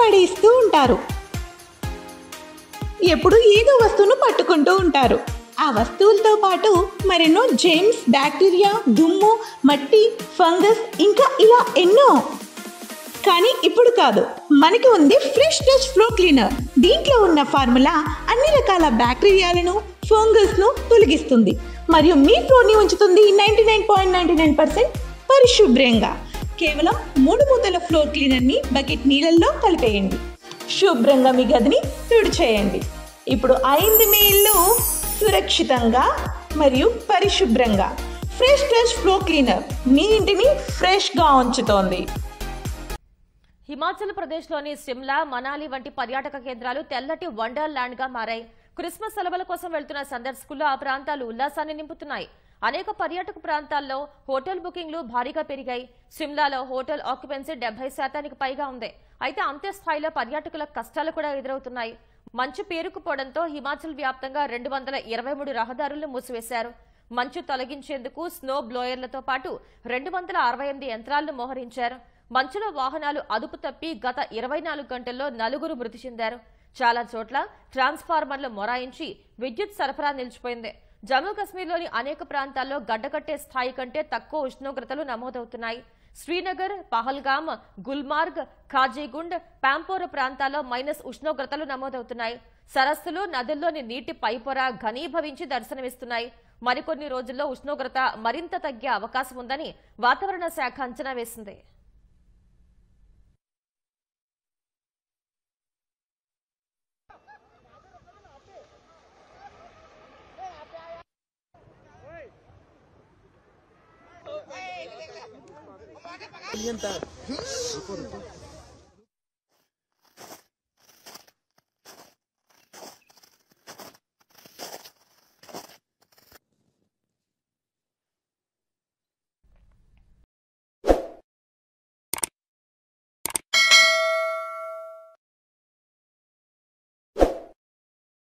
పడేస్తూ ఉంటారు. ఎప్పుడు ఏదో వస్తువును పట్టుకుంటూ ఉంటారు. ఆ వస్తువులతో పాటు మరెన్నో జెమ్స్, బ్యాక్టీరియా, దుమ్ము, మట్టి, ఫంగస్ ఇంకా ఇలా ఎన్నో. కానీ ఇప్పుడు కాదు, మనకి ఉంది ఫ్రెష్ టచ్ ఫ్లో క్లీనర్. దీంట్లో ఉన్న ఫార్ములా అన్ని రకాల బ్యాక్టీరియాలను, ఫంగస్ను తొలగిస్తుంది మరియు మీ ఫ్లోర్ని ఉంచుతుంది 99.99% పరిశుభ్రంగా. కేవలం 3 మూతల ఫ్లోర్ క్లీనర్ని బకెట్ నీళ్ళల్లో కలిపేయండి. శుభ్రంగా మీ గదిని తుడిచేయండి. ఇప్పుడు అయింది మీ ఇల్లు సురక్షితంగా మరియు పరిశుభ్రంగా. ఫ్రెష్ టచ్ ఫ్లో క్లీనర్ మీ ఇంటిని ఫ్రెష్గా ఉంచుతోంది. హిమాచల్ ప్రదేశ్లోని సిమ్లా, మనాలి వంటి పర్యాటక కేంద్రాలు తెల్లటి వండర్ ల్యాండ్ గా మారాయి. క్రిస్మస్ సెలవుల కోసం వెళ్తున్న సందర్శకులు ఆ ప్రాంతాలు ఉల్లాసాన్ని నింపుతున్నాయి. అనేక పర్యాటక ప్రాంతాల్లో హోటల్ బుకింగ్లు భారీగా పెరిగాయి. సిమ్లాలో హోటల్ ఆక్యుపెన్సీ 70% పైగా ఉంది. అయితే అంతే స్థాయిలో పర్యాటకుల కష్టాలు కూడా ఎదురవుతున్నాయి. మంచు పేరుకుపోవడంతో హిమాచల్ వ్యాప్తంగా 223 రహదారులను మూసివేశారు. మంచు తొలగించేందుకు స్నో బ్లోయర్లతో పాటు 268 యంత్రాలను మోహరించారు. మంచులో వాహనాలు అదుపు తప్పి గత 24 గంటల్లో 4 మృతి చెందారు. చాలా చోట్ల ట్రాన్స్ఫార్మర్లు మొరాయించి విద్యుత్ సరఫరా నిలిచిపోయింది. జమ్మూ కశ్మీర్లోని అనేక ప్రాంతాల్లో గడ్డకట్టే స్థాయి కంటే తక్కువ ఉష్ణోగ్రతలు నమోదవుతున్నాయి. శ్రీనగర్, పహల్గామ్, గుల్మార్గ్, ఖాజీగుండ్, పాంపోర ప్రాంతాల్లో మైనస్ ఉష్ణోగ్రతలు నమోదవుతున్నాయి. సరస్సులు, నదుల్లోని నీటి పైపొర ఘనీభవించి దర్శనమిస్తున్నాయి. మరికొన్ని రోజుల్లో ఉష్ణోగ్రత మరింత తగ్గే అవకాశం ఉందని వాతావరణ శాఖ అంచనా వేసింది. Oriental.